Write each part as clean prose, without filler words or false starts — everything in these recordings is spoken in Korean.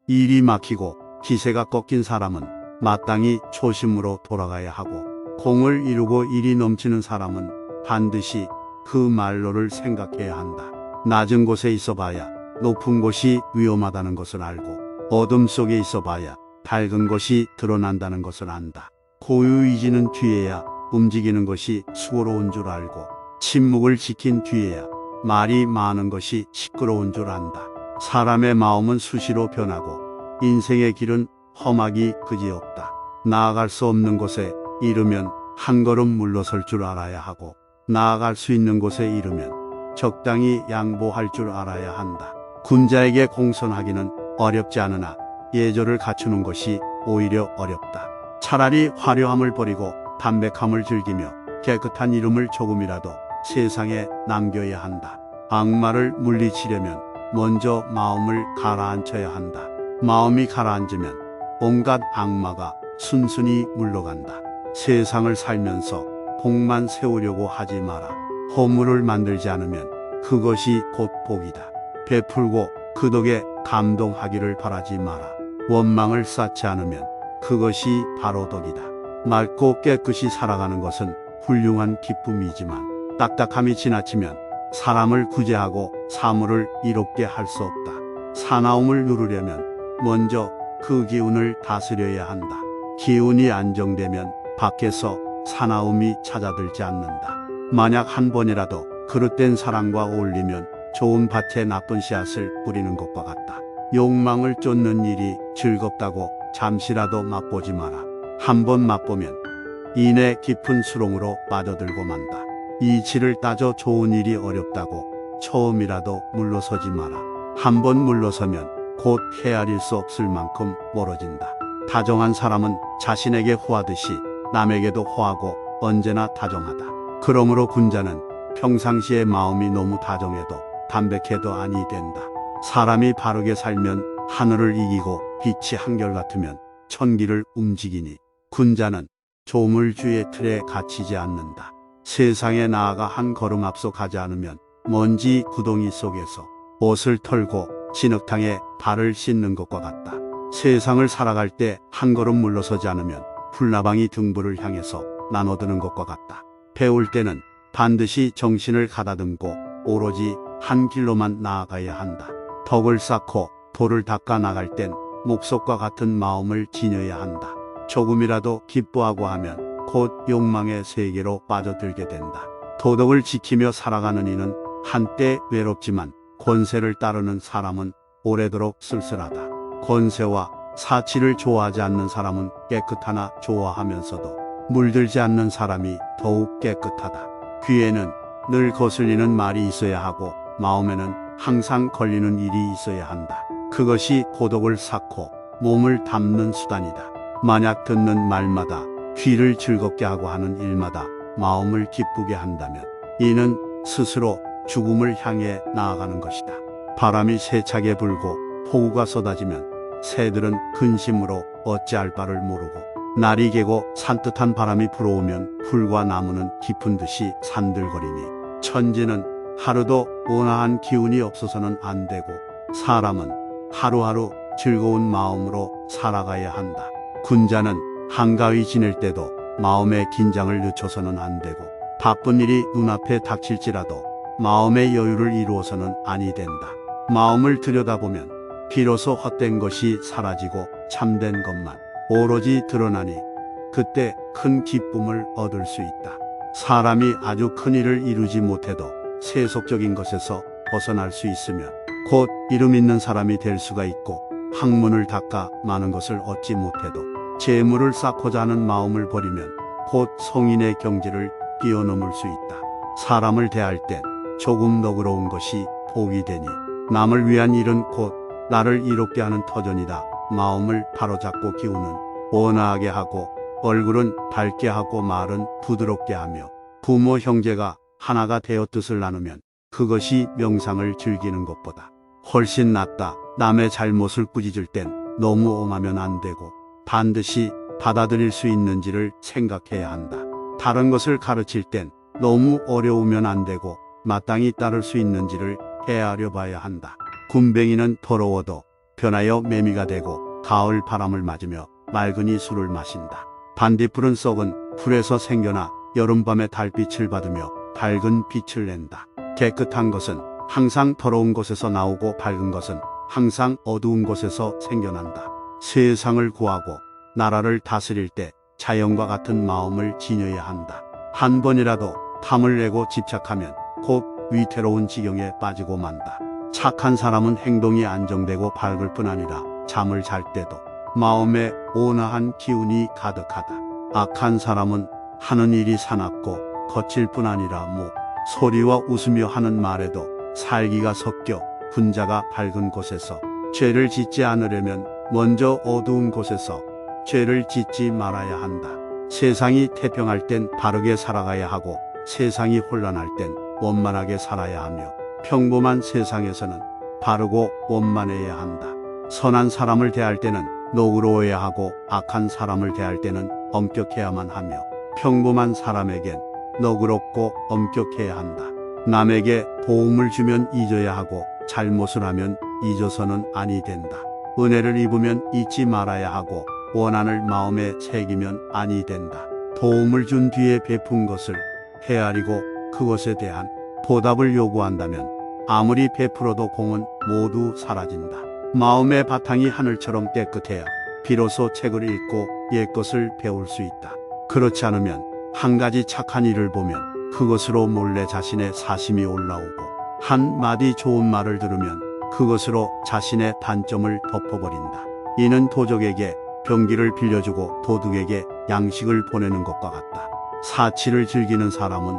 일이 막히고 기세가 꺾인 사람은 마땅히 초심으로 돌아가야 하고, 공을 이루고 일이 넘치는 사람은 반드시 그 말로를 생각해야 한다. 낮은 곳에 있어 봐야 높은 곳이 위험하다는 것을 알고, 어둠 속에 있어 봐야 밝은 것이 드러난다는 것을 안다. 고유의지는 뒤에야 움직이는 것이 수고로운 줄 알고, 침묵을 지킨 뒤에야 말이 많은 것이 시끄러운 줄 안다. 사람의 마음은 수시로 변하고 인생의 길은 험하기 그지없다. 나아갈 수 없는 곳에 이르면 한 걸음 물러설 줄 알아야 하고, 나아갈 수 있는 곳에 이르면 적당히 양보할 줄 알아야 한다. 군자에게 공손하기는 어렵지 않으나 예절을 갖추는 것이 오히려 어렵다. 차라리 화려함을 버리고 담백함을 즐기며 깨끗한 이름을 조금이라도 세상에 남겨야 한다. 악마를 물리치려면 먼저 마음을 가라앉혀야 한다. 마음이 가라앉으면 온갖 악마가 순순히 물러간다. 세상을 살면서 복만 세우려고 하지 마라. 허물을 만들지 않으면 그것이 곧 복이다. 베풀고 그 덕에 감동하기를 바라지 마라. 원망을 쌓지 않으면 그것이 바로 덕이다. 맑고 깨끗이 살아가는 것은 훌륭한 기쁨이지만, 딱딱함이 지나치면 사람을 구제하고 사물을 이롭게 할 수 없다. 사나움을 누르려면 먼저 그 기운을 다스려야 한다. 기운이 안정되면 밖에서 사나움이 찾아들지 않는다. 만약 한 번이라도 그릇된 사랑과 어울리면 좋은 밭에 나쁜 씨앗을 뿌리는 것과 같다. 욕망을 쫓는 일이 즐겁다고 잠시라도 맛보지 마라. 한 번 맛보면 이내 깊은 수렁으로 빠져들고 만다. 이치를 따져 좋은 일이 어렵다고 처음이라도 물러서지 마라. 한 번 물러서면 곧 헤아릴 수 없을 만큼 멀어진다. 다정한 사람은 자신에게 호하듯이 남에게도 호하고 언제나 다정하다. 그러므로 군자는 평상시에 마음이 너무 다정해도 담백해도 아니 된다. 사람이 바르게 살면 하늘을 이기고 빛이 한결같으면 천기를 움직이니, 군자는 조물주의 틀에 갇히지 않는다. 세상에 나아가 한 걸음 앞서 가지 않으면 먼지 구덩이 속에서 옷을 털고 진흙탕에 발을 씻는 것과 같다. 세상을 살아갈 때 한 걸음 물러서지 않으면 풀나방이 등불을 향해서 나눠드는 것과 같다. 배울 때는 반드시 정신을 가다듬고 오로지 한 길로만 나아가야 한다. 덕을 쌓고 돌을 닦아 나갈 땐 목석과 같은 마음을 지녀야 한다. 조금이라도 기뻐하고 하면 곧 욕망의 세계로 빠져들게 된다. 도덕을 지키며 살아가는 이는 한때 외롭지만 권세를 따르는 사람은 오래도록 쓸쓸하다. 권세와 사치를 좋아하지 않는 사람은 깨끗하나 좋아하면서도 물들지 않는 사람이 더욱 깨끗하다. 귀에는 늘 거슬리는 말이 있어야 하고 마음에는 항상 걸리는 일이 있어야 한다. 그것이 고독을 쌓고 몸을 담는 수단이다. 만약 듣는 말마다 귀를 즐겁게 하고 하는 일마다 마음을 기쁘게 한다면 이는 스스로 죽음을 향해 나아가는 것이다. 바람이 세차게 불고 폭우가 쏟아지면 새들은 근심으로 어찌할 바를 모르고, 날이 개고 산뜻한 바람이 불어오면 풀과 나무는 깊은 듯이 산들거리니, 천지는 하루도 온화한 기운이 없어서는 안 되고 사람은 하루하루 즐거운 마음으로 살아가야 한다. 군자는 한가위 지낼 때도 마음의 긴장을 늦춰서는 안 되고, 바쁜 일이 눈앞에 닥칠지라도 마음의 여유를 이루어서는 아니 된다. 마음을 들여다보면 비로소 헛된 것이 사라지고 참된 것만 오로지 드러나니 그때 큰 기쁨을 얻을 수 있다. 사람이 아주 큰 일을 이루지 못해도 세속적인 것에서 벗어날 수 있으면 곧 이름 있는 사람이 될 수가 있고, 학문을 닦아 많은 것을 얻지 못해도 재물을 쌓고자 하는 마음을 버리면 곧 성인의 경지를 뛰어넘을 수 있다. 사람을 대할 땐 조금 너그러운 것이 복이 되니, 남을 위한 일은 곧 나를 이롭게 하는 터전이다. 마음을 바로잡고 기우는 온화하게 하고, 얼굴은 밝게 하고, 말은 부드럽게 하며, 부모 형제가 하나가 되어 뜻을 나누면 그것이 명상을 즐기는 것보다 훨씬 낫다. 남의 잘못을 꾸짖을 땐 너무 엄하면 안 되고 반드시 받아들일 수 있는지를 생각해야 한다. 다른 것을 가르칠 땐 너무 어려우면 안 되고 마땅히 따를 수 있는지를 헤아려 봐야 한다. 군뱅이는 더러워도 변하여 매미가 되고 가을 바람을 맞으며 맑은 이술을 마신다. 반딧불은 썩은 풀에서 생겨나 여름밤의 달빛을 받으며 밝은 빛을 낸다. 깨끗한 것은 항상 더러운 곳에서 나오고 밝은 것은 항상 어두운 곳에서 생겨난다. 세상을 구하고 나라를 다스릴 때 자연과 같은 마음을 지녀야 한다. 한 번이라도 탐을 내고 집착하면 곧 위태로운 지경에 빠지고 만다. 착한 사람은 행동이 안정되고 밝을 뿐 아니라 잠을 잘 때도 마음에 온화한 기운이 가득하다. 악한 사람은 하는 일이 사납고 거칠 뿐 아니라 소리와 웃으며 하는 말에도 살기가 섞여 분자가 밝은 곳에서 죄를 짓지 않으려면 먼저 어두운 곳에서 죄를 짓지 말아야 한다. 세상이 태평할 땐 바르게 살아가야 하고 세상이 혼란할 땐 원만하게 살아야 하며 평범한 세상에서는 바르고 원만해야 한다. 선한 사람을 대할 때는 너그러워야 하고 악한 사람을 대할 때는 엄격해야만 하며 평범한 사람에겐 너그럽고 엄격해야 한다. 남에게 도움을 주면 잊어야 하고 잘못을 하면 잊어서는 아니 된다. 은혜를 입으면 잊지 말아야 하고 원한을 마음에 새기면 아니 된다. 도움을 준 뒤에 베푼 것을 헤아리고 그것에 대한 보답을 요구한다면 아무리 베풀어도 공은 모두 사라진다. 마음의 바탕이 하늘처럼 깨끗해야 비로소 책을 읽고 옛것을 배울 수 있다. 그렇지 않으면 한 가지 착한 일을 보면 그것으로 몰래 자신의 사심이 올라오고 한 마디 좋은 말을 들으면 그것으로 자신의 단점을 덮어버린다. 이는 도적에게 병기를 빌려주고 도둑에게 양식을 보내는 것과 같다. 사치를 즐기는 사람은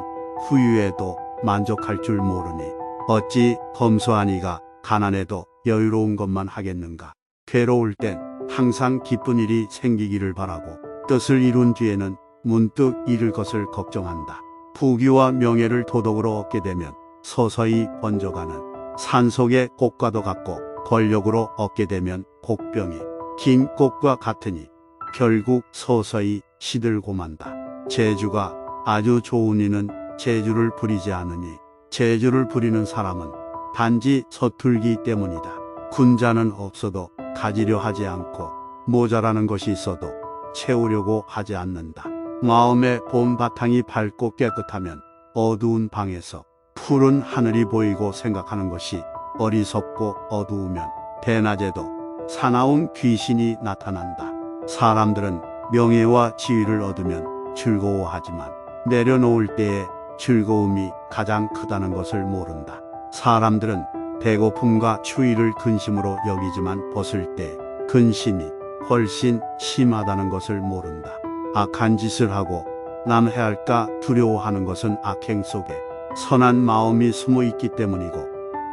후유에도 만족할 줄 모르니 어찌 검소한 이가 가난해도 여유로운 것만 하겠는가. 괴로울 땐 항상 기쁜 일이 생기기를 바라고 뜻을 이룬 뒤에는 문득 잃을 것을 걱정한다. 부귀와 명예를 도덕으로 얻게 되면 서서히 번져가는 산속의 꽃과도 같고 권력으로 얻게 되면 곡병이 긴 꽃과 같으니 결국 서서히 시들고 만다. 재주가 아주 좋은 이는 재주를 부리지 않으니 재주를 부리는 사람은 단지 서툴기 때문이다. 군자는 없어도 가지려 하지 않고 모자라는 것이 있어도 채우려고 하지 않는다. 마음의 봄 바탕이 밝고 깨끗하면 어두운 방에서 푸른 하늘이 보이고 생각하는 것이 어리석고 어두우면 대낮에도 사나운 귀신이 나타난다. 사람들은 명예와 지위를 얻으면 즐거워하지만 내려놓을 때에 즐거움이 가장 크다는 것을 모른다. 사람들은 배고픔과 추위를 근심으로 여기지만 벗을 때 근심이 훨씬 심하다는 것을 모른다. 악한 짓을 하고 남 해할까 두려워하는 것은 악행 속에 선한 마음이 숨어 있기 때문이고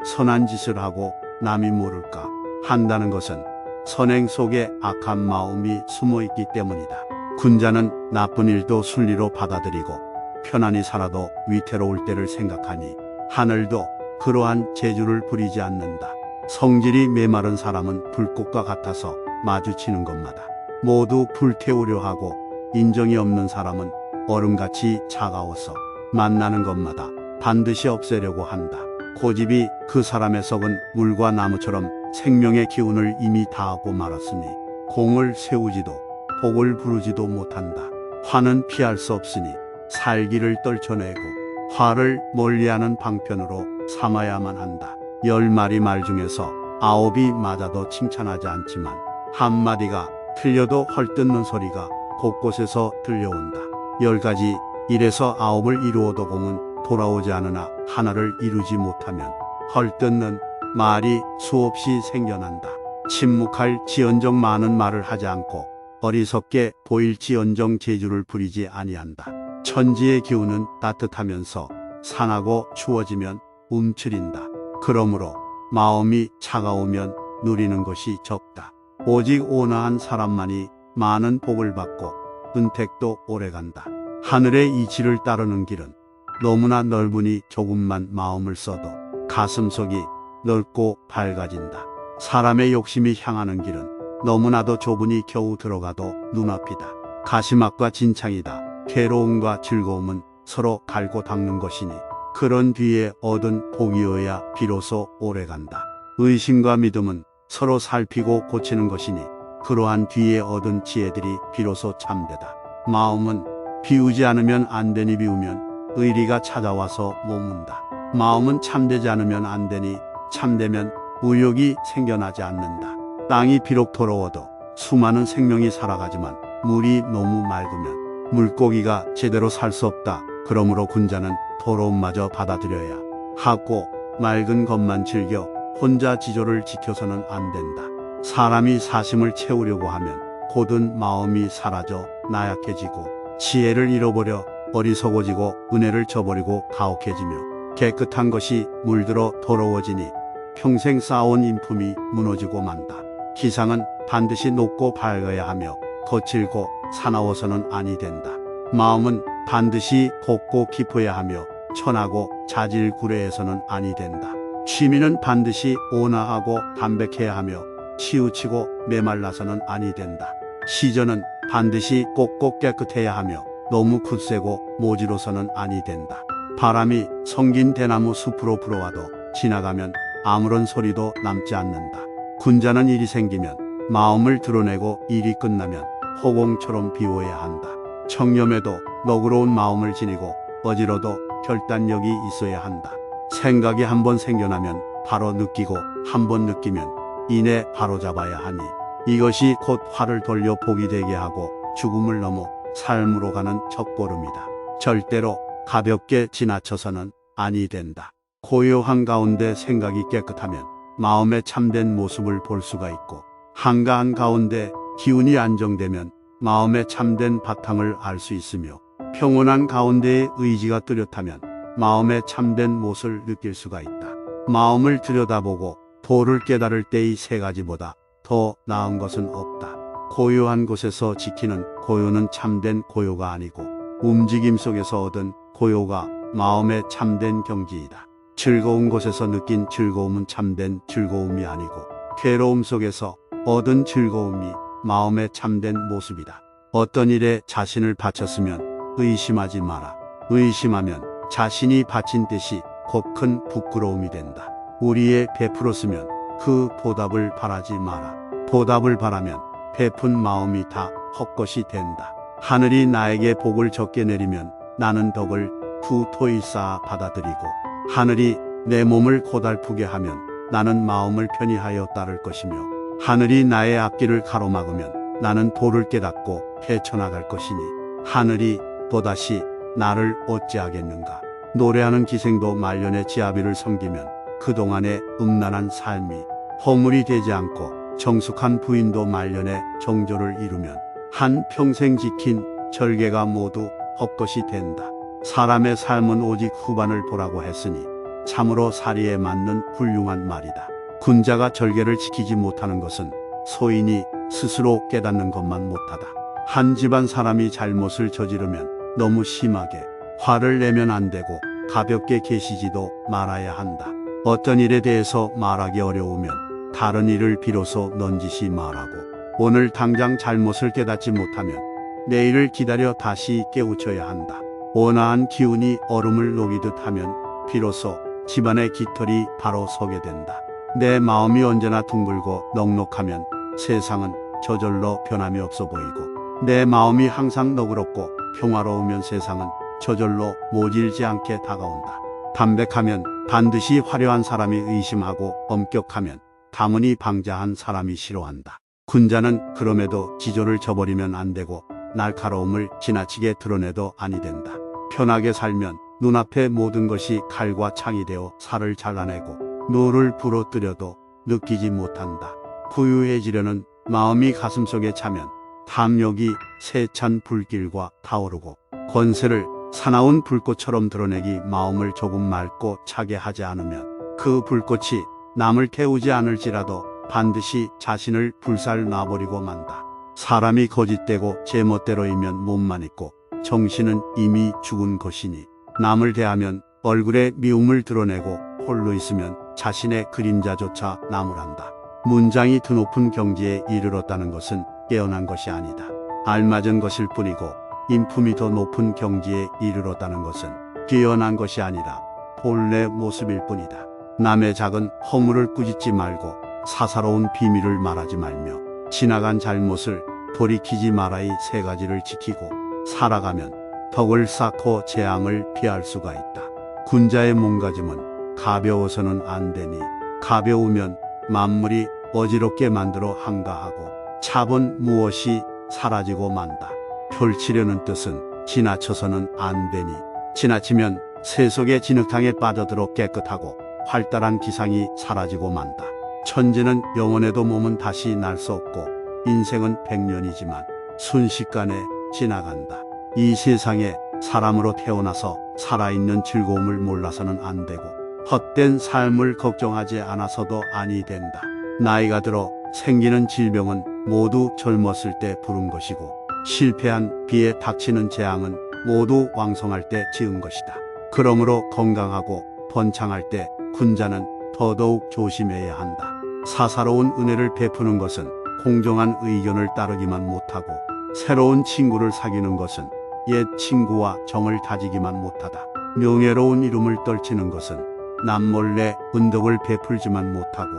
선한 짓을 하고 남이 모를까 한다는 것은 선행 속에 악한 마음이 숨어 있기 때문이다. 군자는 나쁜 일도 순리로 받아들이고 편안히 살아도 위태로울 때를 생각하니 하늘도 그러한 재주를 부리지 않는다. 성질이 메마른 사람은 불꽃과 같아서 마주치는 것마다 모두 불태우려 하고 인정이 없는 사람은 얼음같이 차가워서 만나는 것마다 반드시 없애려고 한다. 고집이 그 사람의 썩은 물과 나무처럼 생명의 기운을 이미 다하고 말았으니 공을 세우지도 복을 부르지도 못한다. 화는 피할 수 없으니 살기를 떨쳐내고 화를 멀리하는 방편으로 삼아야만 한다. 10마리 말 중에서 9이 맞아도 칭찬하지 않지만 한마디가 틀려도 헐뜯는 소리가 곳곳에서 들려온다. 10가지 일에서 9을 이루어도 공은 돌아오지 않으나 하나를 이루지 못하면 헐뜯는 말이 수없이 생겨난다. 침묵할 지언정 많은 말을 하지 않고 어리석게 보일 지언정 재주를 부리지 아니한다. 천지의 기운은 따뜻하면서 상하고 추워지면 움츠린다. 그러므로 마음이 차가우면 누리는 것이 적다. 오직 온화한 사람만이 많은 복을 받고 은택도 오래간다. 하늘의 이치를 따르는 길은 너무나 넓으니 조금만 마음을 써도 가슴속이 넓고 밝아진다. 사람의 욕심이 향하는 길은 너무나도 좁으니 겨우 들어가도 눈앞이다. 가시막과 진창이다. 괴로움과 즐거움은 서로 갈고 닦는 것이니 그런 뒤에 얻은 복이어야 비로소 오래간다. 의심과 믿음은 서로 살피고 고치는 것이니 그러한 뒤에 얻은 지혜들이 비로소 참되다. 마음은 비우지 않으면 안 되니 비우면 의리가 찾아와서 머문다. 마음은 참되지 않으면 안 되니 참되면 의욕이 생겨나지 않는다. 땅이 비록 더러워도 수많은 생명이 살아가지만 물이 너무 맑으면 물고기가 제대로 살 수 없다. 그러므로 군자는 더러움마저 받아들여야 하고 맑은 것만 즐겨 혼자 지조를 지켜서는 안 된다. 사람이 사심을 채우려고 하면 곧은 마음이 사라져 나약해지고 지혜를 잃어버려 어리석어지고 은혜를 저버리고 가혹해지며 깨끗한 것이 물들어 더러워지니 평생 쌓아온 인품이 무너지고 만다. 기상은 반드시 높고 밝아야 하며 거칠고 사나워서는 아니 된다. 마음은 반드시 곱고 깊어야 하며 천하고 자질구레해서는 아니 된다. 취미는 반드시 온화하고 담백해야 하며 치우치고 메말라서는 아니 된다. 시전은 반드시 꼭꼭 깨끗해야 하며 너무 굳세고 모지로서는 아니 된다. 바람이 성긴 대나무 숲으로 불어와도 지나가면 아무런 소리도 남지 않는다. 군자는 일이 생기면 마음을 드러내고 일이 끝나면 허공처럼 비워야 한다. 청렴해도 너그러운 마음을 지니고 어지러도 결단력이 있어야 한다. 생각이 한번 생겨나면 바로 느끼고 한번 느끼면 이내 바로잡아야 하니 이것이 곧 화를 돌려 복이 되게 하고 죽음을 넘어 삶으로 가는 첫걸음이다. 절대로 가볍게 지나쳐서는 아니 된다. 고요한 가운데 생각이 깨끗하면 마음의 참된 모습을 볼 수가 있고 한가한 가운데 기운이 안정되면 마음의 참된 바탕을 알 수 있으며 평온한 가운데의 의지가 뚜렷하면 마음의 참된 못을 느낄 수가 있다. 마음을 들여다보고 도를 깨달을 때의 세 가지보다 더 나은 것은 없다. 고요한 곳에서 지키는 고요는 참된 고요가 아니고 움직임 속에서 얻은 고요가 마음의 참된 경지이다. 즐거운 곳에서 느낀 즐거움은 참된 즐거움이 아니고 괴로움 속에서 얻은 즐거움이 마음의 참된 모습이다. 어떤 일에 자신을 바쳤으면 의심하지 마라. 의심하면 자신이 바친 뜻이 곧 큰 부끄러움이 된다. 우리에 베풀었으면 그 보답을 바라지 마라. 보답을 바라면 베푼 마음이 다 헛것이 된다. 하늘이 나에게 복을 적게 내리면 나는 덕을 후토히 쌓아 받아들이고 하늘이 내 몸을 고달프게 하면 나는 마음을 편히 하여 따를 것이며 하늘이 나의 앞길을 가로막으면 나는 도를 깨닫고 헤쳐나갈 것이니 하늘이 또다시 나를 어찌하겠는가. 노래하는 기생도 말년의 지아비를 섬기면 그동안의 음란한 삶이 허물이 되지 않고 정숙한 부인도 말년의 정조를 이루면 한 평생 지킨 절개가 모두 헛것이 된다. 사람의 삶은 오직 후반을 보라고 했으니 참으로 사리에 맞는 훌륭한 말이다. 군자가 절개를 지키지 못하는 것은 소인이 스스로 깨닫는 것만 못하다. 한 집안 사람이 잘못을 저지르면 너무 심하게 화를 내면 안 되고 가볍게 계시지도 말아야 한다. 어떤 일에 대해서 말하기 어려우면 다른 일을 비로소 넌지시 말하고 오늘 당장 잘못을 깨닫지 못하면 내일을 기다려 다시 깨우쳐야 한다. 온화한 기운이 얼음을 녹이듯 하면 비로소 집안의 깃털이 바로 서게 된다. 내 마음이 언제나 둥글고 넉넉하면 세상은 저절로 변함이 없어 보이고 내 마음이 항상 너그럽고 평화로우면 세상은 저절로 모질지 않게 다가온다. 담백하면 반드시 화려한 사람이 의심하고 엄격하면 가문이 방자한 사람이 싫어한다. 군자는 그럼에도 지조를 저버리면 안 되고 날카로움을 지나치게 드러내도 아니 된다. 편하게 살면 눈앞의 모든 것이 칼과 창이 되어 살을 잘라내고 노를 부러뜨려도 느끼지 못한다. 부유해지려는 마음이 가슴속에 차면 탐욕이 세찬 불길과 타오르고 권세를 사나운 불꽃처럼 드러내기 마음을 조금 맑고 차게 하지 않으면 그 불꽃이 남을 태우지 않을지라도 반드시 자신을 불살 놔버리고 만다. 사람이 거짓되고 제멋대로이면 몸만 있고 정신은 이미 죽은 것이니 남을 대하면 얼굴에 미움을 드러내고 홀로 있으면 자신의 그림자조차 나무란다. 문장이 드높은 경지에 이르렀다는 것은 깨어난 것이 아니다. 알맞은 것일 뿐이고 인품이 더 높은 경지에 이르렀다는 것은 뛰어난 것이 아니라 본래 모습일 뿐이다. 남의 작은 허물을 꾸짖지 말고 사사로운 비밀을 말하지 말며 지나간 잘못을 돌이키지 말아이 세 가지를 지키고 살아가면 덕을 쌓고 재앙을 피할 수가 있다. 군자의 몸가짐은 가벼워서는 안 되니 가벼우면 만물이 어지럽게 만들어 한가하고 차분 무엇이 사라지고 만다. 펼치려는 뜻은 지나쳐서는 안 되니 지나치면 세속의 진흙탕에 빠져들어 깨끗하고 활달한 기상이 사라지고 만다. 천재는 영원해도 몸은 다시 날 수 없고 인생은 100년이지만 순식간에 지나간다. 이 세상에 사람으로 태어나서 살아있는 즐거움을 몰라서는 안 되고 헛된 삶을 걱정하지 않아서도 아니 된다. 나이가 들어 생기는 질병은 모두 젊었을 때 부른 것이고 실패한 비에 닥치는 재앙은 모두 왕성할 때 지은 것이다. 그러므로 건강하고 번창할 때 군자는 더더욱 조심해야 한다. 사사로운 은혜를 베푸는 것은 공정한 의견을 따르기만 못하고 새로운 친구를 사귀는 것은 옛 친구와 정을 다지기만 못하다. 명예로운 이름을 떨치는 것은 남몰래 은덕을 베풀지만 못하고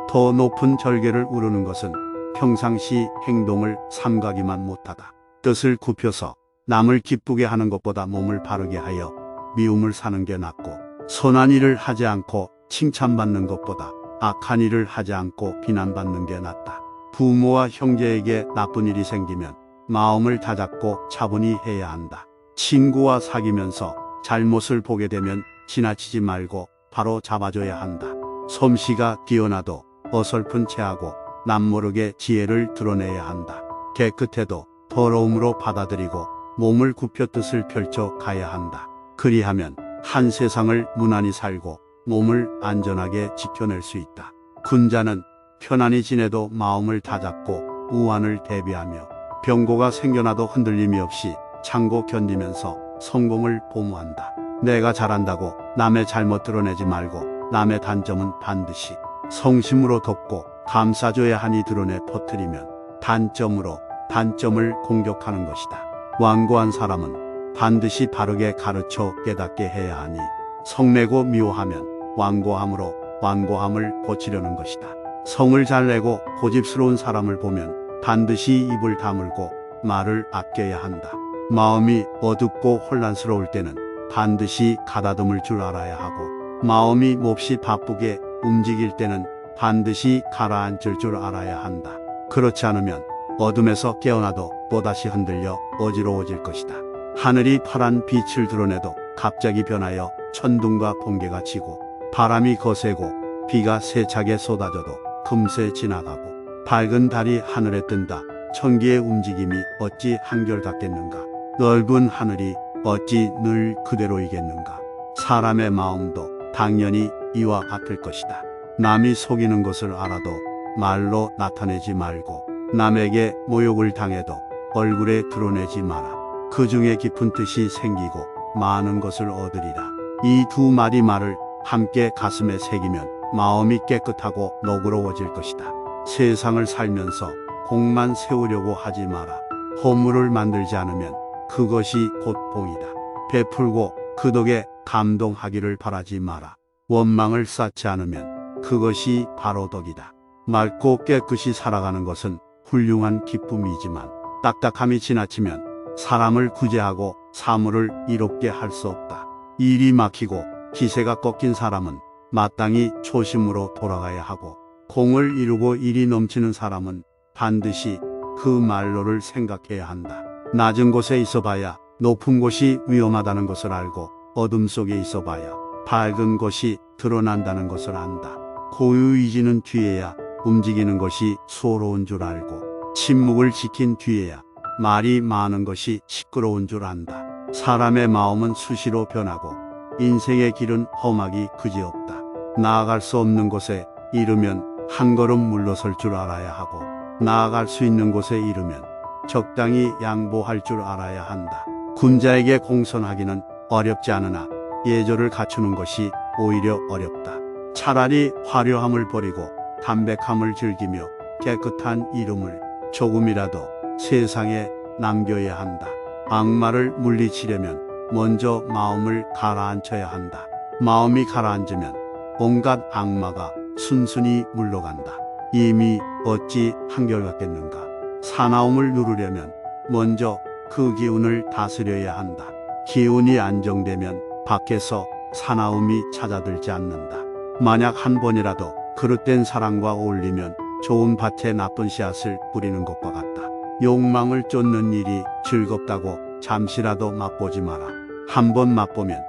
더 높은 절개를 우르는 것은 평상시 행동을 삼가기만 못하다. 뜻을 굽혀서 남을 기쁘게 하는 것보다 몸을 바르게 하여 미움을 사는 게 낫고 선한 일을 하지 않고 칭찬받는 것보다 악한 일을 하지 않고 비난받는 게 낫다. 부모와 형제에게 나쁜 일이 생기면 마음을 다잡고 차분히 해야 한다. 친구와 사귀면서 잘못을 보게 되면 지나치지 말고 바로 잡아줘야 한다. 솜씨가 뛰어나도 어설픈 체하고 남모르게 지혜를 드러내야 한다. 깨끗해도 더러움으로 받아들이고 몸을 굽혀 뜻을 펼쳐 가야 한다. 그리하면 한 세상을 무난히 살고 몸을 안전하게 지켜낼 수 있다. 군자는 편안히 지내도 마음을 다잡고 우환을 대비하며 병고가 생겨나도 흔들림이 없이 참고 견디면서 성공을 보무한다. 내가 잘한다고 남의 잘못 드러내지 말고 남의 단점은 반드시 성심으로 돕고 감싸줘야 하니 드러내 퍼뜨리면 단점으로 단점을 공격하는 것이다. 완고한 사람은 반드시 바르게 가르쳐 깨닫게 해야 하니 성내고 미워하면 완고함으로 완고함을 고치려는 것이다. 성을 잘 내고 고집스러운 사람을 보면 반드시 입을 다물고 말을 아껴야 한다. 마음이 어둡고 혼란스러울 때는 반드시 가다듬을 줄 알아야 하고 마음이 몹시 바쁘게 움직일 때는 반드시 가라앉을 줄 알아야 한다. 그렇지 않으면 어둠에서 깨어나도 또다시 흔들려 어지러워질 것이다. 하늘이 파란 빛을 드러내도 갑자기 변하여 천둥과 번개가 치고 바람이 거세고 비가 세차게 쏟아져도 금세 지나가고 밝은 달이 하늘에 뜬다. 천기의 움직임이 어찌 한결같겠는가. 넓은 하늘이 어찌 늘 그대로이겠는가. 사람의 마음도 당연히 이와 같을 것이다. 남이 속이는 것을 알아도 말로 나타내지 말고 남에게 모욕을 당해도 얼굴에 드러내지 마라. 그 중에 깊은 뜻이 생기고 많은 것을 얻으리라. 이 두 마디 말을 함께 가슴에 새기면 마음이 깨끗하고 너그러워질 것이다. 세상을 살면서 공만 세우려고 하지 마라. 허물을 만들지 않으면 그것이 곧 봉이다. 베풀고 그 덕에 감동하기를 바라지 마라. 원망을 쌓지 않으면 그것이 바로 덕이다. 맑고 깨끗이 살아가는 것은 훌륭한 기쁨이지만 딱딱함이 지나치면 사람을 구제하고 사물을 이롭게 할 수 없다. 일이 막히고 기세가 꺾인 사람은 마땅히 초심으로 돌아가야 하고 공을 이루고 일이 넘치는 사람은 반드시 그 말로를 생각해야 한다. 낮은 곳에 있어봐야 높은 곳이 위험하다는 것을 알고 어둠 속에 있어봐야 밝은 것이 드러난다는 것을 안다. 고유의지는 뒤에야 움직이는 것이 수월한 줄 알고 침묵을 지킨 뒤에야 말이 많은 것이 시끄러운 줄 안다. 사람의 마음은 수시로 변하고 인생의 길은 험하기 그지없다. 나아갈 수 없는 곳에 이르면 한 걸음 물러설 줄 알아야 하고 나아갈 수 있는 곳에 이르면 적당히 양보할 줄 알아야 한다. 군자에게 공손하기는 어렵지 않으나 예절을 갖추는 것이 오히려 어렵다. 차라리 화려함을 버리고 담백함을 즐기며 깨끗한 이름을 조금이라도 세상에 남겨야 한다. 악마를 물리치려면 먼저 마음을 가라앉혀야 한다. 마음이 가라앉으면 온갖 악마가 순순히 물러간다. 이미 어찌 한결같겠는가. 사나움을 누르려면 먼저 그 기운을 다스려야 한다. 기운이 안정되면 밖에서 사나움이 찾아들지 않는다. 만약 한 번이라도 그릇된 사랑과 어울리면 좋은 밭에 나쁜 씨앗을 뿌리는 것과 같다. 욕망을 쫓는 일이 즐겁다고 잠시라도 맛보지 마라. 한 번 맛보면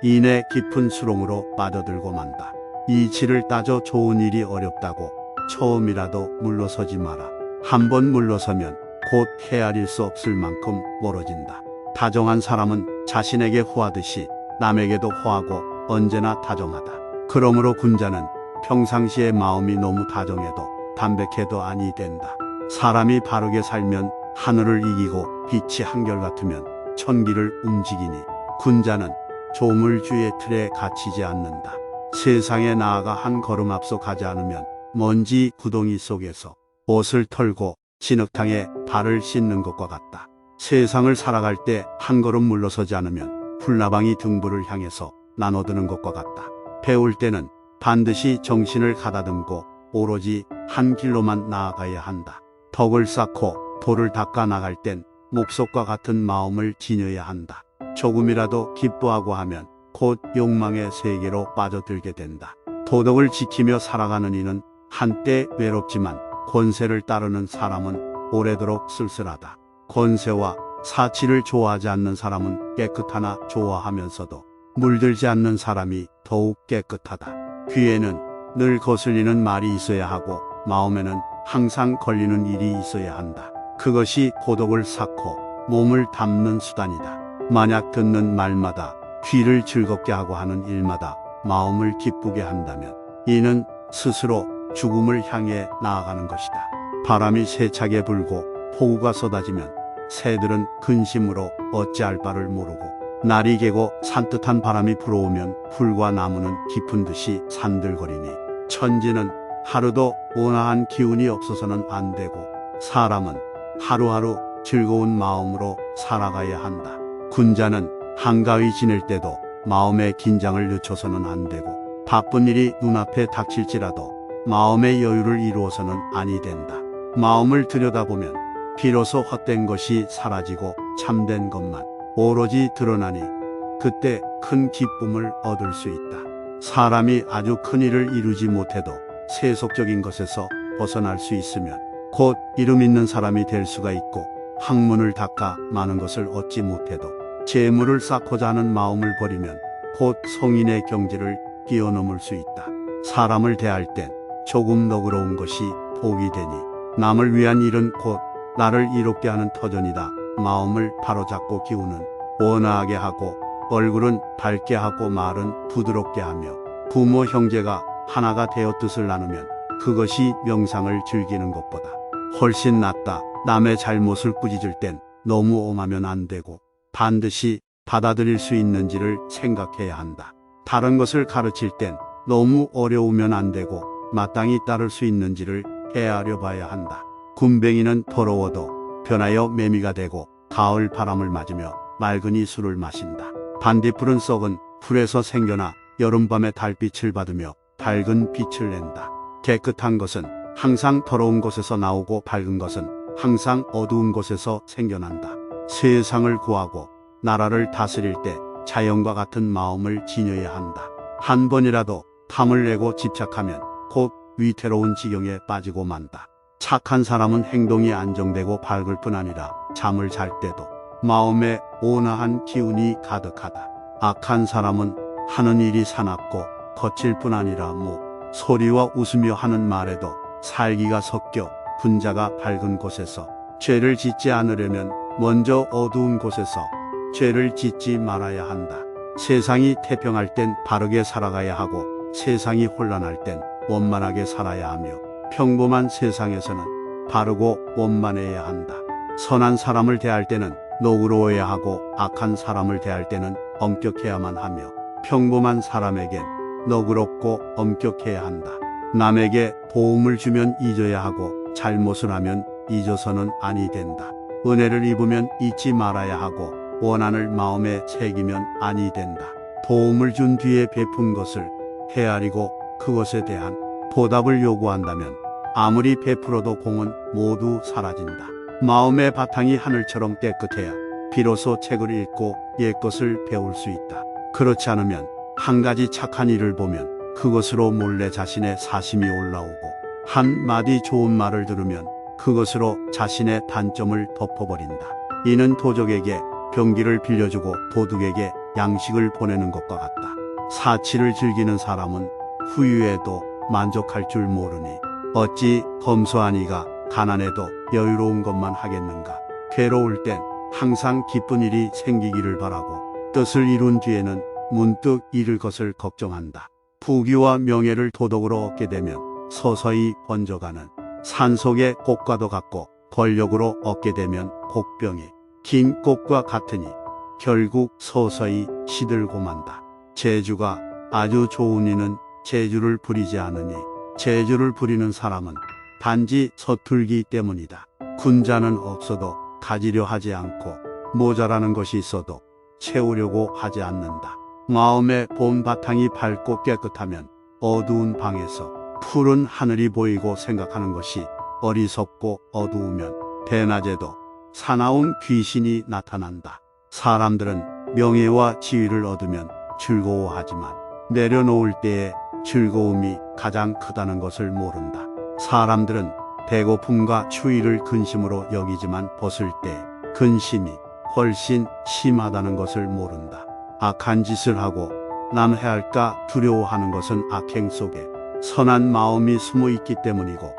이내 깊은 수렁으로 빠져들고 만다. 이치를 따져 좋은 일이 어렵다고 처음이라도 물러서지 마라. 한 번 물러서면 곧 헤아릴 수 없을 만큼 멀어진다. 다정한 사람은 자신에게 호하듯이 남에게도 호하고 언제나 다정하다. 그러므로 군자는 평상시에 마음이 너무 다정해도 담백해도 아니 된다. 사람이 바르게 살면 하늘을 이기고 빛이 한결같으면 천기를 움직이니 군자는 조물주의 틀에 갇히지 않는다. 세상에 나아가 한 걸음 앞서 가지 않으면 먼지 구덩이 속에서 옷을 털고 진흙탕에 발을 씻는 것과 같다. 세상을 살아갈 때 한 걸음 물러서지 않으면 풀나방이 등불을 향해서 나눠드는 것과 같다. 배울 때는 반드시 정신을 가다듬고 오로지 한 길로만 나아가야 한다. 덕을 쌓고 돌을 닦아 나갈 땐 목석과 같은 마음을 지녀야 한다. 조금이라도 기뻐하고 하면 곧 욕망의 세계로 빠져들게 된다. 도덕을 지키며 살아가는 이는 한때 외롭지만 권세를 따르는 사람은 오래도록 쓸쓸하다. 권세와 사치를 좋아하지 않는 사람은 깨끗하나 좋아하면서도 물들지 않는 사람이 더욱 깨끗하다. 귀에는 늘 거슬리는 말이 있어야 하고 마음에는 항상 걸리는 일이 있어야 한다. 그것이 고독을 쌓고 몸을 담는 수단이다. 만약 듣는 말마다 귀를 즐겁게 하고 하는 일마다 마음을 기쁘게 한다면 이는 스스로 죽음을 향해 나아가는 것이다. 바람이 세차게 불고 폭우가 쏟아지면 새들은 근심으로 어찌할 바를 모르고 날이 개고 산뜻한 바람이 불어오면 풀과 나무는 깊은 듯이 산들거리니 천지는 하루도 온화한 기운이 없어서는 안 되고 사람은 하루하루 즐거운 마음으로 살아가야 한다. 군자는 한가위 지낼 때도 마음의 긴장을 늦춰서는 안 되고 바쁜 일이 눈앞에 닥칠지라도 마음의 여유를 이루어서는 아니 된다. 마음을 들여다보면 비로소 헛된 것이 사라지고 참된 것만 오로지 드러나니 그때 큰 기쁨을 얻을 수 있다. 사람이 아주 큰 일을 이루지 못해도 세속적인 것에서 벗어날 수 있으면 곧 이름 있는 사람이 될 수가 있고 학문을 닦아 많은 것을 얻지 못해도 재물을 쌓고자 하는 마음을 버리면 곧 성인의 경지를 뛰어넘을 수 있다. 사람을 대할 땐 조금 너그러운 것이 복이 되니 남을 위한 일은 곧 나를 이롭게 하는 터전이다. 마음을 바로잡고 기운은 온화하게 하고 얼굴은 밝게 하고 말은 부드럽게 하며 부모 형제가 하나가 되어 뜻을 나누면 그것이 명상을 즐기는 것보다 훨씬 낫다. 남의 잘못을 꾸짖을 땐 너무 엄하면 안 되고 반드시 받아들일 수 있는지를 생각해야 한다. 다른 것을 가르칠 땐 너무 어려우면 안 되고 마땅히 따를 수 있는지를 헤아려 봐야 한다. 군뱅이는 더러워도 변하여 매미가 되고 가을 바람을 맞으며 맑으니 술을 마신다. 반딧불은 썩은 풀에서 생겨나 여름밤의 달빛을 받으며 밝은 빛을 낸다. 깨끗한 것은 항상 더러운 곳에서 나오고 밝은 것은 항상 어두운 곳에서 생겨난다. 세상을 구하고 나라를 다스릴 때 자연과 같은 마음을 지녀야 한다. 한 번이라도 탐을 내고 집착하면 곧 위태로운 지경에 빠지고 만다. 착한 사람은 행동이 안정되고 밝을 뿐 아니라 잠을 잘 때도 마음에 온화한 기운이 가득하다. 악한 사람은 하는 일이 사납고 거칠 뿐 아니라 소리와 웃으며 하는 말에도 살기가 섞여 군자가 밝은 곳에서 죄를 짓지 않으려면 먼저 어두운 곳에서 죄를 짓지 말아야 한다. 세상이 태평할 땐 바르게 살아가야 하고 세상이 혼란할 땐 원만하게 살아야 하며 평범한 세상에서는 바르고 원만해야 한다. 선한 사람을 대할 때는 너그러워야 하고 악한 사람을 대할 때는 엄격해야만 하며 평범한 사람에겐 너그럽고 엄격해야 한다. 남에게 도움을 주면 잊어야 하고 잘못을 하면 잊어서는 아니 된다. 은혜를 입으면 잊지 말아야 하고 원한을 마음에 새기면 아니 된다. 도움을 준 뒤에 베푼 것을 헤아리고 그것에 대한 보답을 요구한다면 아무리 베풀어도 공은 모두 사라진다. 마음의 바탕이 하늘처럼 깨끗해야 비로소 책을 읽고 옛것을 배울 수 있다. 그렇지 않으면 한 가지 착한 일을 보면 그것으로 몰래 자신의 사심이 올라오고 한 마디 좋은 말을 들으면 그것으로 자신의 단점을 덮어버린다. 이는 도적에게 병기를 빌려주고 도둑에게 양식을 보내는 것과 같다. 사치를 즐기는 사람은 후유에도 만족할 줄 모르니 어찌 검소한 이가 가난해도 여유로운 것만 하겠는가. 괴로울 땐 항상 기쁜 일이 생기기를 바라고 뜻을 이룬 뒤에는 문득 잃을 것을 걱정한다. 부귀와 명예를 도덕으로 얻게 되면 서서히 번져가는 산속의 꽃과도 같고 권력으로 얻게 되면 곡병이 긴 꽃과 같으니 결국 서서히 시들고 만다. 재주가 아주 좋은 이는 재주를 부리지 않으니 재주를 부리는 사람은 단지 서툴기 때문이다. 군자는 없어도 가지려 하지 않고 모자라는 것이 있어도 채우려고 하지 않는다. 마음의 본 바탕이 밝고 깨끗하면 어두운 방에서 푸른 하늘이 보이고 생각하는 것이 어리석고 어두우면 대낮에도 사나운 귀신이 나타난다. 사람들은 명예와 지위를 얻으면 즐거워하지만 내려놓을 때의 즐거움이 가장 크다는 것을 모른다. 사람들은 배고픔과 추위를 근심으로 여기지만 벗을 때 근심이 훨씬 심하다는 것을 모른다. 악한 짓을 하고 남 해할까 두려워하는 것은 악행 속에 선한 마음이 숨어 있기 때문이고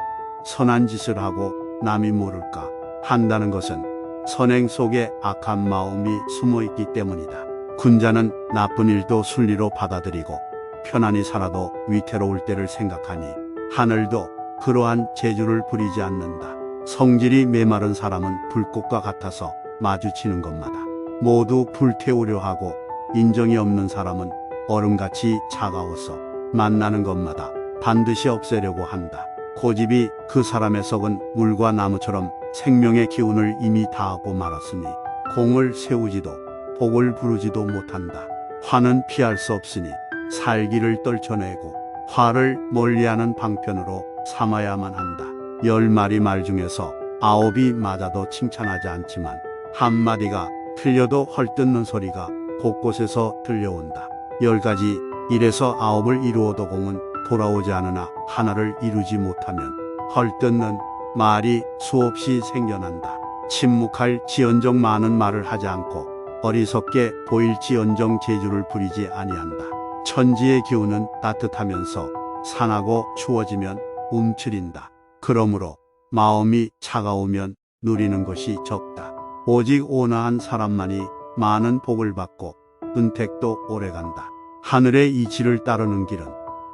선한 짓을 하고 남이 모를까 한다는 것은 선행 속에 악한 마음이 숨어 있기 때문이다. 군자는 나쁜 일도 순리로 받아들이고 편안히 살아도 위태로울 때를 생각하니 하늘도 그러한 재주를 부리지 않는다. 성질이 메마른 사람은 불꽃과 같아서 마주치는 것마다 모두 불태우려 하고 인정이 없는 사람은 얼음같이 차가워서 만나는 것마다 반드시 없애려고 한다. 고집이 그 사람의 썩은 물과 나무처럼 생명의 기운을 이미 다하고 말았으니 공을 세우지도 복을 부르지도 못한다. 화는 피할 수 없으니 살기를 떨쳐내고 화를 멀리하는 방편으로 삼아야만 한다. 10마리 말 중에서 9이 맞아도 칭찬하지 않지만 한마디가 틀려도 헐뜯는 소리가 곳곳에서 들려온다. 10가지 일에서 9을 이루어도 공은 돌아오지 않으나 하나를 이루지 못하면 헐뜯는 말이 수없이 생겨난다. 침묵할 지언정 많은 말을 하지 않고 어리석게 보일지언정 재주를 부리지 아니한다. 천지의 기운은 따뜻하면서 산하고 추워지면 움츠린다. 그러므로 마음이 차가우면 누리는 것이 적다. 오직 온화한 사람만이 많은 복을 받고 은택도 오래간다. 하늘의 이치를 따르는 길은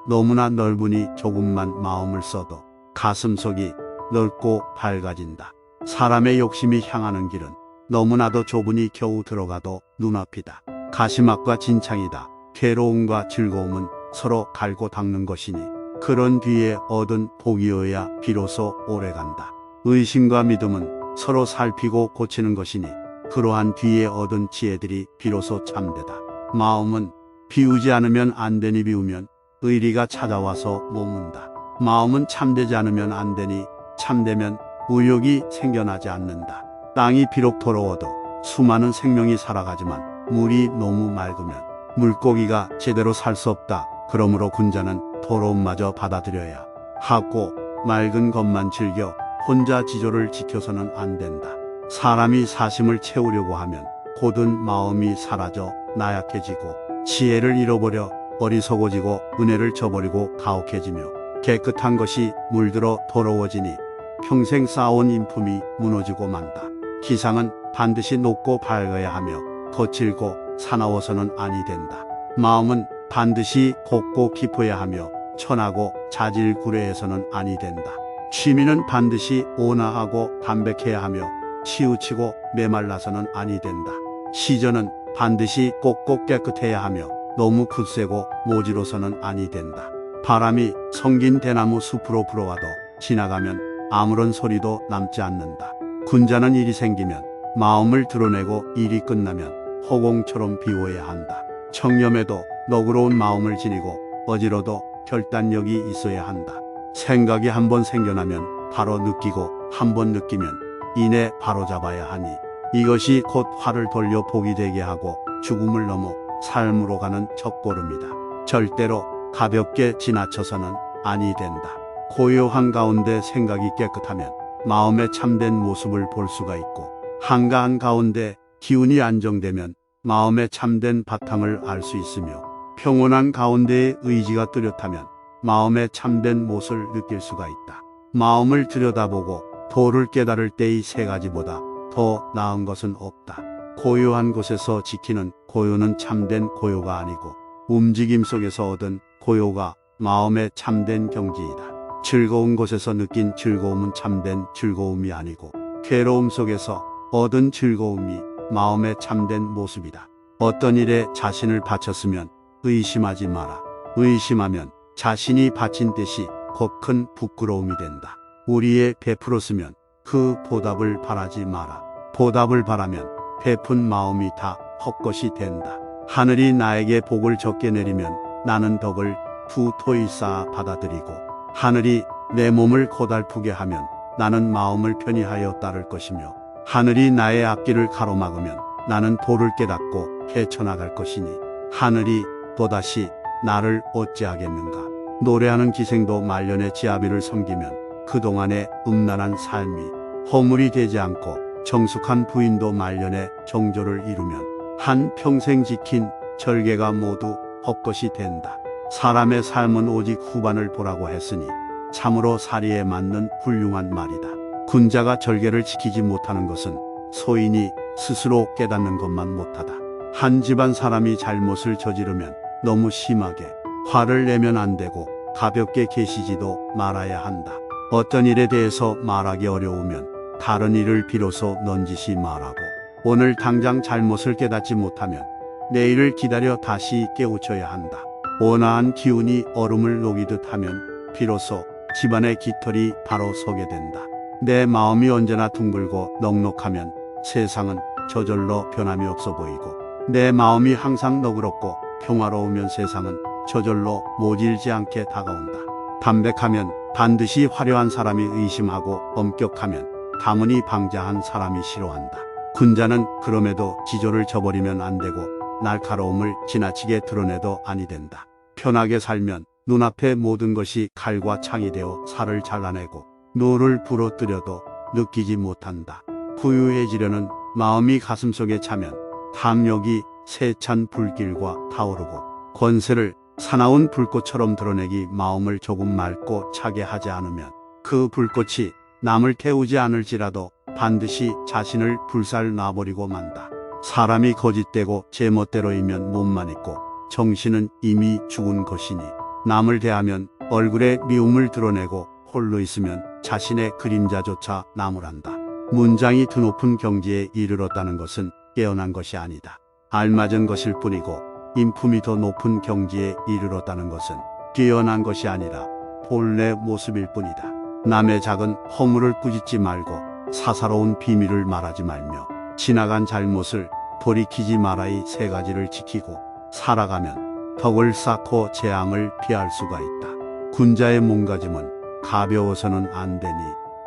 너무나 넓으니 조금만 마음을 써도 가슴속이 넓고 밝아진다. 사람의 욕심이 향하는 길은 너무나도 좁으니 겨우 들어가도 눈앞이다. 가시막과 진창이다. 괴로움과 즐거움은 서로 갈고 닦는 것이니 그런 뒤에 얻은 복이어야 비로소 오래간다. 의심과 믿음은 서로 살피고 고치는 것이니 그러한 뒤에 얻은 지혜들이 비로소 참되다. 마음은 비우지 않으면 안 되니 비우면 의리가 찾아와서 머문다. 마음은 참되지 않으면 안 되니 참되면 의욕이 생겨나지 않는다. 땅이 비록 더러워도 수많은 생명이 살아가지만 물이 너무 맑으면 물고기가 제대로 살 수 없다. 그러므로 군자는 더러움마저 받아들여야 하고 맑은 것만 즐겨 혼자 지조를 지켜서는 안 된다. 사람이 사심을 채우려고 하면 고든 마음이 사라져 나약해지고 지혜를 잃어버려 어리석어지고 은혜를 저버리고 가혹해지며 깨끗한 것이 물들어 더러워지니 평생 쌓아온 인품이 무너지고 만다. 기상은 반드시 높고 밝아야 하며 거칠고 사나워서는 아니 된다. 마음은 반드시 곱고 깊어야 하며 천하고 자질구레해서는 아니 된다. 취미는 반드시 온화하고 담백해야 하며 치우치고 메말라서는 아니 된다. 시전은 반드시 꼭꼭 깨끗해야 하며 너무 굳세고 모지로서는 아니 된다. 바람이 성긴 대나무 숲으로 불어와도 지나가면 아무런 소리도 남지 않는다. 군자는 일이 생기면 마음을 드러내고 일이 끝나면 허공처럼 비워야 한다. 청렴에도 너그러운 마음을 지니고 어지러도 결단력이 있어야 한다. 생각이 한번 생겨나면 바로 느끼고 한번 느끼면 이내 바로잡아야 하니 이것이 곧 화를 돌려 복이 되게 하고 죽음을 넘어 삶으로 가는 첫걸음이다. 절대로 가볍게 지나쳐서는 아니 된다. 고요한 가운데 생각이 깨끗하면 마음의 참된 모습을 볼 수가 있고 한가한 가운데 기운이 안정되면 마음의 참된 바탕을 알 수 있으며 평온한 가운데의 의지가 뚜렷하면 마음의 참된 모습을 느낄 수가 있다. 마음을 들여다보고 도를 깨달을 때의 세 가지보다 더 나은 것은 없다. 고요한 곳에서 지키는 고요는 참된 고요가 아니고 움직임 속에서 얻은 고요가 마음의 참된 경지이다. 즐거운 곳에서 느낀 즐거움은 참된 즐거움이 아니고 괴로움 속에서 얻은 즐거움이 마음의 참된 모습이다. 어떤 일에 자신을 바쳤으면 의심하지 마라. 의심하면 자신이 바친 뜻이 곧 큰 부끄러움이 된다. 우리에 베풀었으면 그 보답을 바라지 마라. 보답을 바라면 베푼 마음이 다 헛것이 된다. 하늘이 나에게 복을 적게 내리면 나는 덕을 두 토이 쌓아 받아들이고 하늘이 내 몸을 고달프게 하면 나는 마음을 편히하여 따를 것이며 하늘이 나의 앞길을 가로막으면 나는 도를 깨닫고 헤쳐나갈 것이니 하늘이 또다시 나를 어찌하겠는가. 노래하는 기생도 말년의 지아비를 섬기면 그동안의 음란한 삶이 허물이 되지 않고 정숙한 부인도 말년의 정조를 이루면 한 평생 지킨 절개가 모두 헛것이 된다. 사람의 삶은 오직 후반을 보라고 했으니 참으로 사리에 맞는 훌륭한 말이다. 군자가 절개를 지키지 못하는 것은 소인이 스스로 깨닫는 것만 못하다. 한 집안 사람이 잘못을 저지르면 너무 심하게 화를 내면 안 되고 가볍게 계시지도 말아야 한다. 어떤 일에 대해서 말하기 어려우면 다른 일을 비로소 넌지시 말하고 오늘 당장 잘못을 깨닫지 못하면 내일을 기다려 다시 깨우쳐야 한다. 온화한 기운이 얼음을 녹이듯 하면 비로소 집안의 깃털이 바로 서게 된다. 내 마음이 언제나 둥글고 넉넉하면 세상은 저절로 변함이 없어 보이고 내 마음이 항상 너그럽고 평화로우면 세상은 저절로 모질지 않게 다가온다. 담백하면 반드시 화려한 사람이 의심하고 엄격하면 가문이 방자한 사람이 싫어한다. 군자는 그럼에도 지조를 저버리면 안 되고 날카로움을 지나치게 드러내도 아니 된다. 편하게 살면 눈앞의 모든 것이 칼과 창이 되어 살을 잘라내고 노를 부러뜨려도 느끼지 못한다. 부유해지려는 마음이 가슴속에 차면 탐욕이 세찬 불길과 타오르고 권세를 사나운 불꽃처럼 드러내기 마음을 조금 맑고 차게 하지 않으면 그 불꽃이 남을 태우지 않을지라도 반드시 자신을 불살 놔버리고 만다. 사람이 거짓되고 제멋대로이면 몸만 있고 정신은 이미 죽은 것이니 남을 대하면 얼굴에 미움을 드러내고 홀로 있으면 자신의 그림자조차 나무란다. 문장이 드높은 경지에 이르렀다는 것은 깨어난 것이 아니다. 알맞은 것일 뿐이고 인품이 더 높은 경지에 이르렀다는 것은 뛰어난 것이 아니라 본래 모습일 뿐이다. 남의 작은 허물을 꾸짖지 말고 사사로운 비밀을 말하지 말며 지나간 잘못을 돌이키지 말아이 세 가지를 지키고 살아가면 덕을 쌓고 재앙을 피할 수가 있다. 군자의 몸가짐은 가벼워서는 안 되니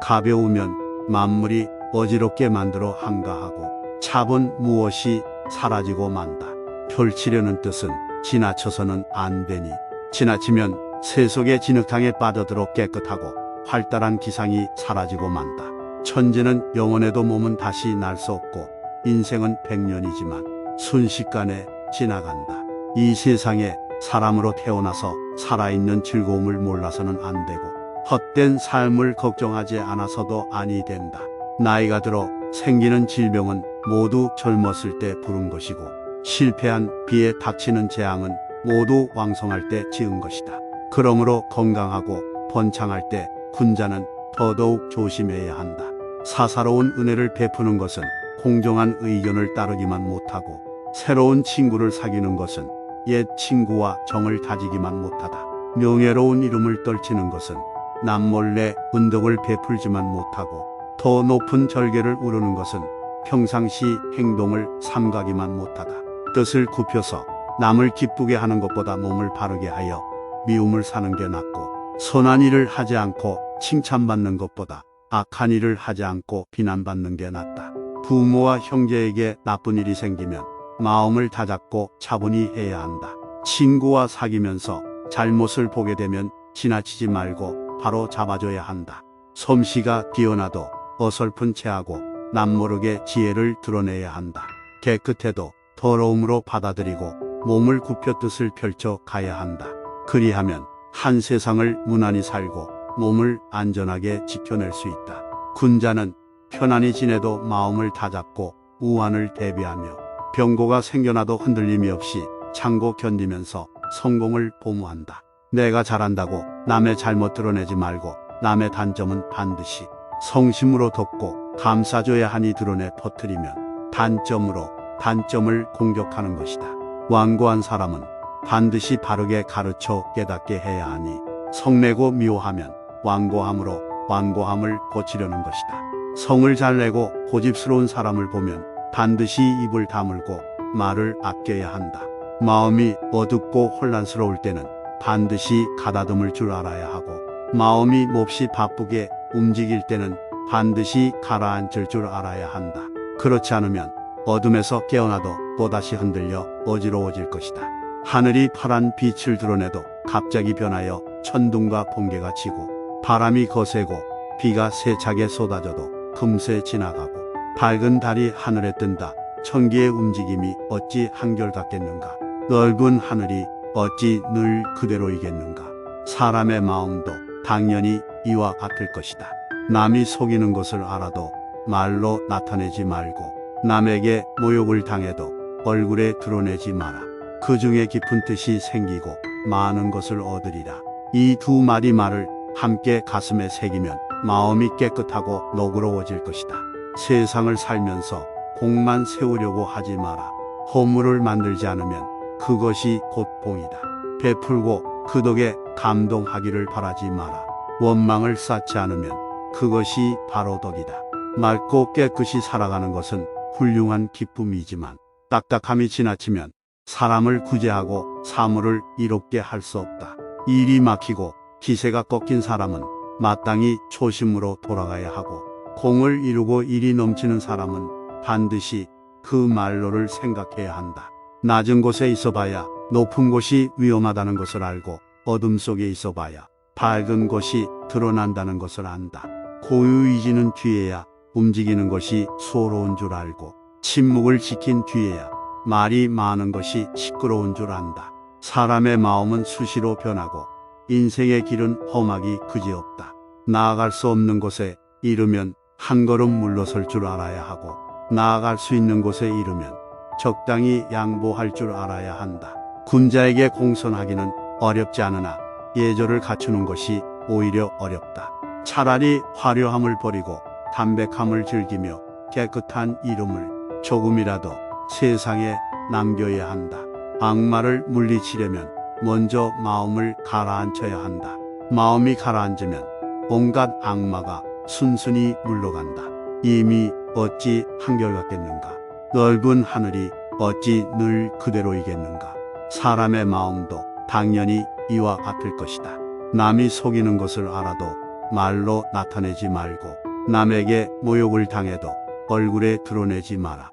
가벼우면 만물이 어지럽게 만들어 한가하고 차분 무엇이 사라지고 만다. 펼치려는 뜻은 지나쳐서는 안 되니 지나치면 세속의 진흙탕에 빠져들어 깨끗하고 활달한 기상이 사라지고 만다. 천재는 영원해도 몸은 다시 날 수 없고 인생은 100년이지만 순식간에 지나간다. 이 세상에 사람으로 태어나서 살아있는 즐거움을 몰라서는 안 되고 헛된 삶을 걱정하지 않아서도 아니 된다. 나이가 들어 생기는 질병은 모두 젊었을 때 부른 것이고 실패한 비에 닥치는 재앙은 모두 왕성할 때 지은 것이다. 그러므로 건강하고 번창할 때 군자는 더더욱 조심해야 한다. 사사로운 은혜를 베푸는 것은 공정한 의견을 따르기만 못하고 새로운 친구를 사귀는 것은 옛 친구와 정을 다지기만 못하다. 명예로운 이름을 떨치는 것은 남몰래 은덕을 베풀지만 못하고 더 높은 절개를 우르는 것은 평상시 행동을 삼가기만 못하다. 뜻을 굽혀서 남을 기쁘게 하는 것보다 몸을 바르게 하여 미움을 사는 게 낫고 선한 일을 하지 않고 칭찬받는 것보다 악한 일을 하지 않고 비난받는 게 낫다. 부모와 형제에게 나쁜 일이 생기면 마음을 다잡고 차분히 해야 한다. 친구와 사귀면서 잘못을 보게 되면 지나치지 말고 바로 잡아줘야 한다. 솜씨가 뛰어나도 어설픈 체하고 남모르게 지혜를 드러내야 한다. 깨끗해도 더러움으로 받아들이고 몸을 굽혀 뜻을 펼쳐 가야 한다. 그리하면 한 세상을 무난히 살고 몸을 안전하게 지켜낼 수 있다. 군자는 편안히 지내도 마음을 다잡고 우환을 대비하며 병고가 생겨나도 흔들림이 없이 참고 견디면서 성공을 보무한다. 내가 잘한다고 남의 잘못 드러내지 말고 남의 단점은 반드시 성심으로 돕고 감싸줘야 하니 드러내 퍼뜨리면 단점으로 단점을 공격하는 것이다. 완고한 사람은 반드시 바르게 가르쳐 깨닫게 해야 하니 성내고 미워하면 완고함으로 완고함을 고치려는 것이다. 성을 잘 내고 고집스러운 사람을 보면 반드시 입을 다물고 말을 아껴야 한다. 마음이 어둡고 혼란스러울 때는 반드시 가다듬을 줄 알아야 하고 마음이 몹시 바쁘게 움직일 때는 반드시 가라앉을 줄 알아야 한다. 그렇지 않으면 어둠에서 깨어나도 또다시 흔들려 어지러워질 것이다. 하늘이 파란 빛을 드러내도 갑자기 변하여 천둥과 번개가 치고 바람이 거세고 비가 세차게 쏟아져도 금세 지나가고 밝은 달이 하늘에 뜬다. 천기의 움직임이 어찌 한결같겠는가. 넓은 하늘이 어찌 늘 그대로이겠는가. 사람의 마음도 당연히 이와 같을 것이다. 남이 속이는 것을 알아도 말로 나타내지 말고 남에게 모욕을 당해도 얼굴에 드러내지 마라. 그 중에 깊은 뜻이 생기고 많은 것을 얻으리라. 이 두 마디 말을 함께 가슴에 새기면 마음이 깨끗하고 너그러워질 것이다. 세상을 살면서 공만 세우려고 하지 마라. 허물을 만들지 않으면 그것이 곧 봉이다. 베풀고 그 덕에 감동하기를 바라지 마라. 원망을 쌓지 않으면 그것이 바로 덕이다. 맑고 깨끗이 살아가는 것은 훌륭한 기쁨이지만 딱딱함이 지나치면 사람을 구제하고 사물을 이롭게 할 수 없다. 일이 막히고 기세가 꺾인 사람은 마땅히 초심으로 돌아가야 하고 공을 이루고 일이 넘치는 사람은 반드시 그 말로를 생각해야 한다. 낮은 곳에 있어봐야 높은 곳이 위험하다는 것을 알고 어둠 속에 있어봐야 밝은 것이 드러난다는 것을 안다. 고유의지는 뒤에야 움직이는 것이 수월한 줄 알고 침묵을 지킨 뒤에야 말이 많은 것이 시끄러운 줄 안다. 사람의 마음은 수시로 변하고 인생의 길은 험하기 그지없다. 나아갈 수 없는 곳에 이르면 한 걸음 물러설 줄 알아야 하고 나아갈 수 있는 곳에 이르면 적당히 양보할 줄 알아야 한다. 군자에게 공손하기는 어렵지 않으나 예절을 갖추는 것이 오히려 어렵다. 차라리 화려함을 버리고 담백함을 즐기며 깨끗한 이름을 조금이라도 세상에 남겨야 한다. 악마를 물리치려면 먼저 마음을 가라앉혀야 한다. 마음이 가라앉으면 온갖 악마가 순순히 물러간다. 이미 어찌 한결같겠는가. 넓은 하늘이 어찌 늘 그대로이겠는가. 사람의 마음도 당연히 이와 같을 것이다. 남이 속이는 것을 알아도 말로 나타내지 말고 남에게 모욕을 당해도 얼굴에 드러내지 마라.